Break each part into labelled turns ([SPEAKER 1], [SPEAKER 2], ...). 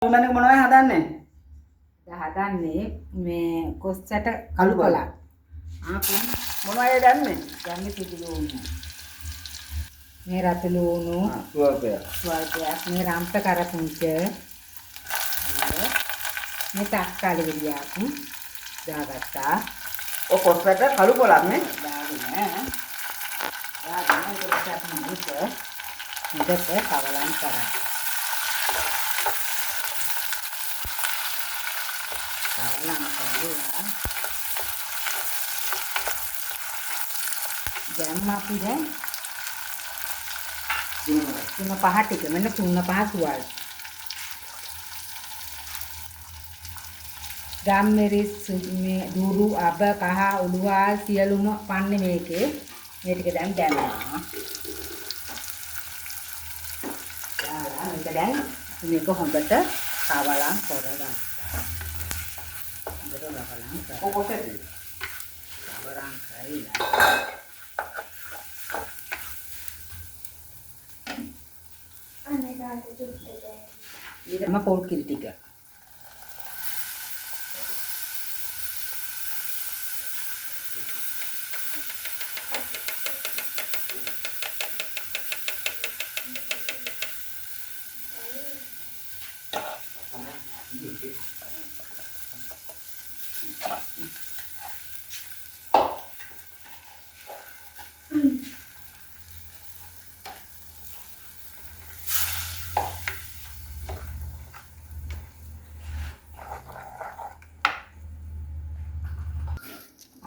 [SPEAKER 1] මම මොනවයි හදන්නේ?
[SPEAKER 2] හදන්නේ මේ කොස්සට කළු කොලා.
[SPEAKER 1] මොනවයි දැම්මේ?
[SPEAKER 2] දැම්මේ පිටි ලුණු. මේ රතු ලුණු. ස්වල්පයක්. මේ රම්ප කරපුංච. මේ තක්කාලි විලියක් දාගත්තා.
[SPEAKER 1] ඔය කොස්සට කළු කොලක් නේ?
[SPEAKER 2] දාගෙන ඉතින් කවලම් කරා. කවලම් කරලා දැන් අපි දැන් තුන පහ ටික මෙන්න තුන පහ සුවල් ගම්මිරිස් මේ දුරු අබ කහ උළුවල් සියලුම පන්නේ මේකේ මේ ටික දැන් දැම්මා. මේක දැන් මේක හොඳට කවලම් කරගන්න. හොඳට කවලම් කරලා.
[SPEAKER 1] කොහොමද?
[SPEAKER 2] කවලම් කරලා.
[SPEAKER 3] අනේ ගාට දුට්ටද.
[SPEAKER 2] ඊටම පොල් කිරි ටික.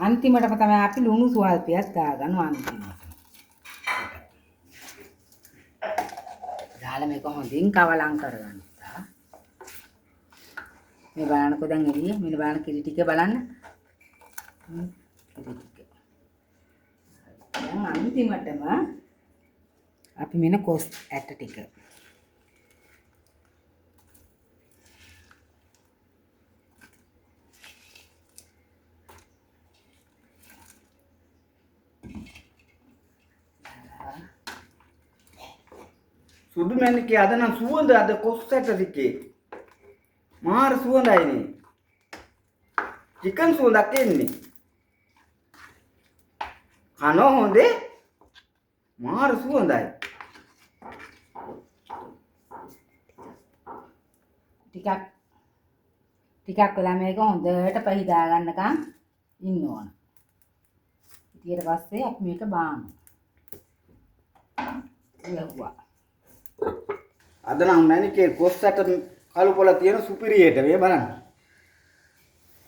[SPEAKER 2] අන්තිමටම තමයි අපි ලුණු ස්වල්පයක් දාගන්නවා අන්තිමට. දාලා මේක හොඳින් කවලම් කරගන්නවා. මේ බලන්නකෝ දැන් එළිය මෙන්න බලන්න කිරි ටික බලන්න. කිරි ටික. දැන් අන්තිමටම අපි මෙන්න කොස් ඇට ටික.
[SPEAKER 1] සුදු මැණිකේ අද නම් සුවඳ අද කොස්සට ටිකේ. මාර සුවඳයිනේ. චිකන් සුවඳක් එන්නේ. කනෝ හොඳේ. මාර සුවඳයි.
[SPEAKER 2] ටිකක් වෙලා මේක හොඳට පහිදා ගන්නකම් ඉන්න ඕන. ඊට පස්සේ අපි මේක බාමු. ලකුවා.
[SPEAKER 1] අද නම් මැණිකේ කොස්සට කළු කොල තියෙන සුපිරියට මේ බලන්න.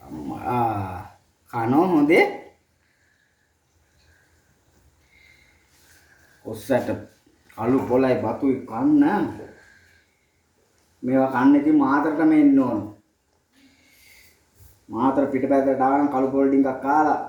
[SPEAKER 1] අම්මා කනෝ හොඳේ. කොස්සට කළු කොලයි බතුයි කන්න. මේවා කන්න ඉතින් මාතරටම එන්න ඕන. මාතර පිටපැත්තට ආවනම් කළු කොල ටිකක් කාලා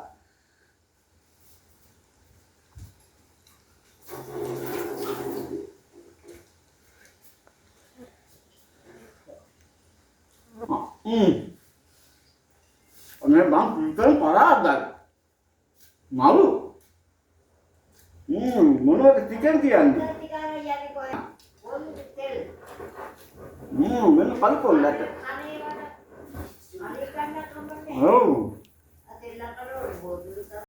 [SPEAKER 1] ඔන්න බං ඉතින් පරාදයි. මරු. මොනවද චිකන් කියන්නේ? මෙන්න කල්පොල්ලට. ඔව්.